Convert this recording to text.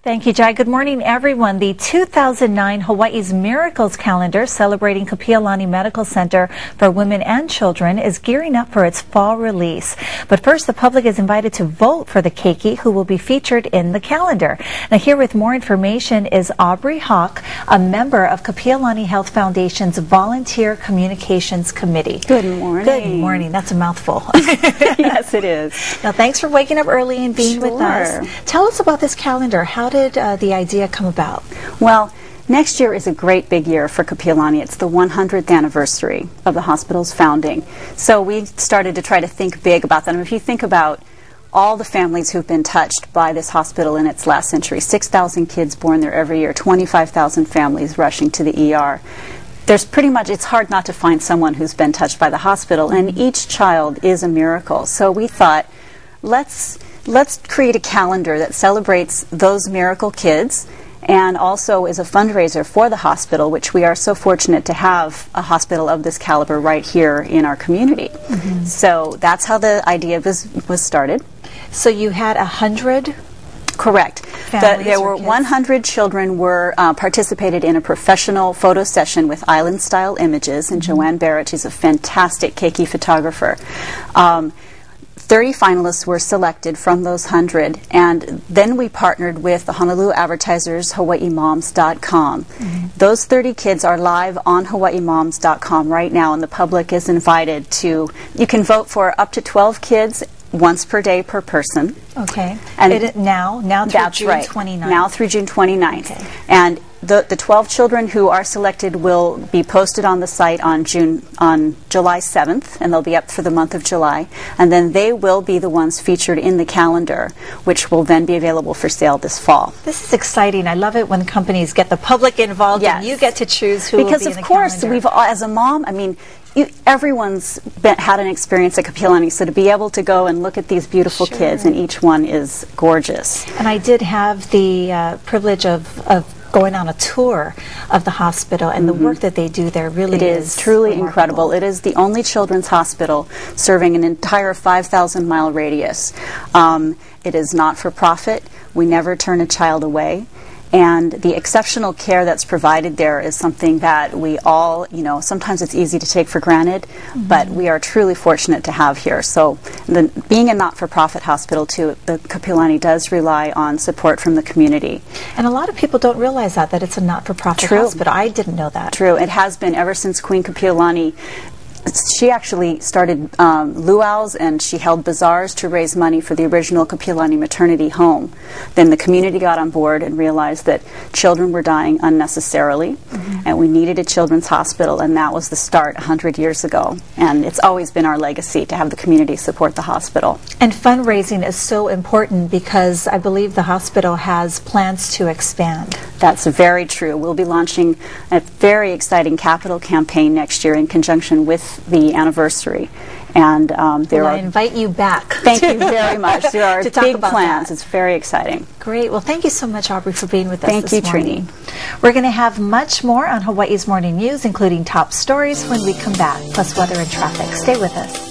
Thank you, Jai. Good morning, everyone. The 2009 Hawaii's Miracles calendar celebrating Kapiolani Medical Center for Women and Children is gearing up for its fall release. But first, the public is invited to vote for the keiki who will be featured in the calendar. Now, here with more information is Aubrey Hawk, a member of Kapiolani Health Foundation's Volunteer Communications Committee. Good morning. Good morning. That's a mouthful. Yes, it is. Now, thanks for waking up early and being with us. Tell us about this calendar. How did the idea come about? Well, next year is a great big year for Kapiolani. It's the 100th anniversary of the hospital's founding. So we started to try to think big about that. And if you think about all the families who've been touched by this hospital in its last century, 6,000 kids born there every year, 25,000 families rushing to the ER. There's pretty much, it's hard not to find someone who's been touched by the hospital, and each child is a miracle. So we thought, let's create a calendar that celebrates those miracle kids and also is a fundraiser for the hospital, which we are so fortunate to have a hospital of this caliber right here in our community. So that's how the idea was started. So you had 100? Correct. There were 100 children were participated in a professional photo session with island-style images, and Joanne Barrett, she's a fantastic keiki photographer. 30 finalists were selected from those 100, and then we partnered with the Honolulu Advertisers, HawaiiMoms.com. Those 30 kids are live on HawaiiMoms.com right now, and the public is invited to, you can vote for up to 12 kids once per day per person. Okay. And now through June 29th. Now through June 29th. Okay. And the 12 children who are selected will be posted on the site on July 7th, and they'll be up for the month of July. And then they will be the ones featured in the calendar, which will then be available for sale this fall. This is exciting. I love it when companies get the public involved and you get to choose who will be in the calendar. Because of course, we've as a mom, I mean, everyone's had an experience at Kapiolani, so to be able to go and look at these beautiful kids, and each one is gorgeous. And I did have the privilege of going on a tour of the hospital, and the work that they do there really is truly remarkable. Incredible. It is the only children's hospital serving an entire 5,000-mile radius. It is not for profit. We never turn a child away. And the exceptional care that's provided there is something that we all, sometimes it's easy to take for granted, but we are truly fortunate to have here. So being a not-for-profit hospital, too, the Kapiolani does rely on support from the community. And a lot of people don't realize that it's a not-for-profit hospital. I didn't know that. True. It has been ever since Queen Kapiolani. She actually started luau's, and she held bazaars to raise money for the original Kapiolani maternity home. Then the community got on board and realized that children were dying unnecessarily, and we needed a children's hospital, and that was the start 100 years ago. And it's always been our legacy to have the community support the hospital. And fundraising is so important because I believe the hospital has plans to expand. That's very true. We'll be launching a very exciting capital campaign next year in conjunction with the anniversary. And I invite you back. Thank you very much. There are big plans. That. It's very exciting. Great. Well, thank you so much, Aubrey, for being with us this morning. Thank you, Trini. We're going to have much more on Hawaii's Morning News, including top stories when we come back, plus weather and traffic. Stay with us.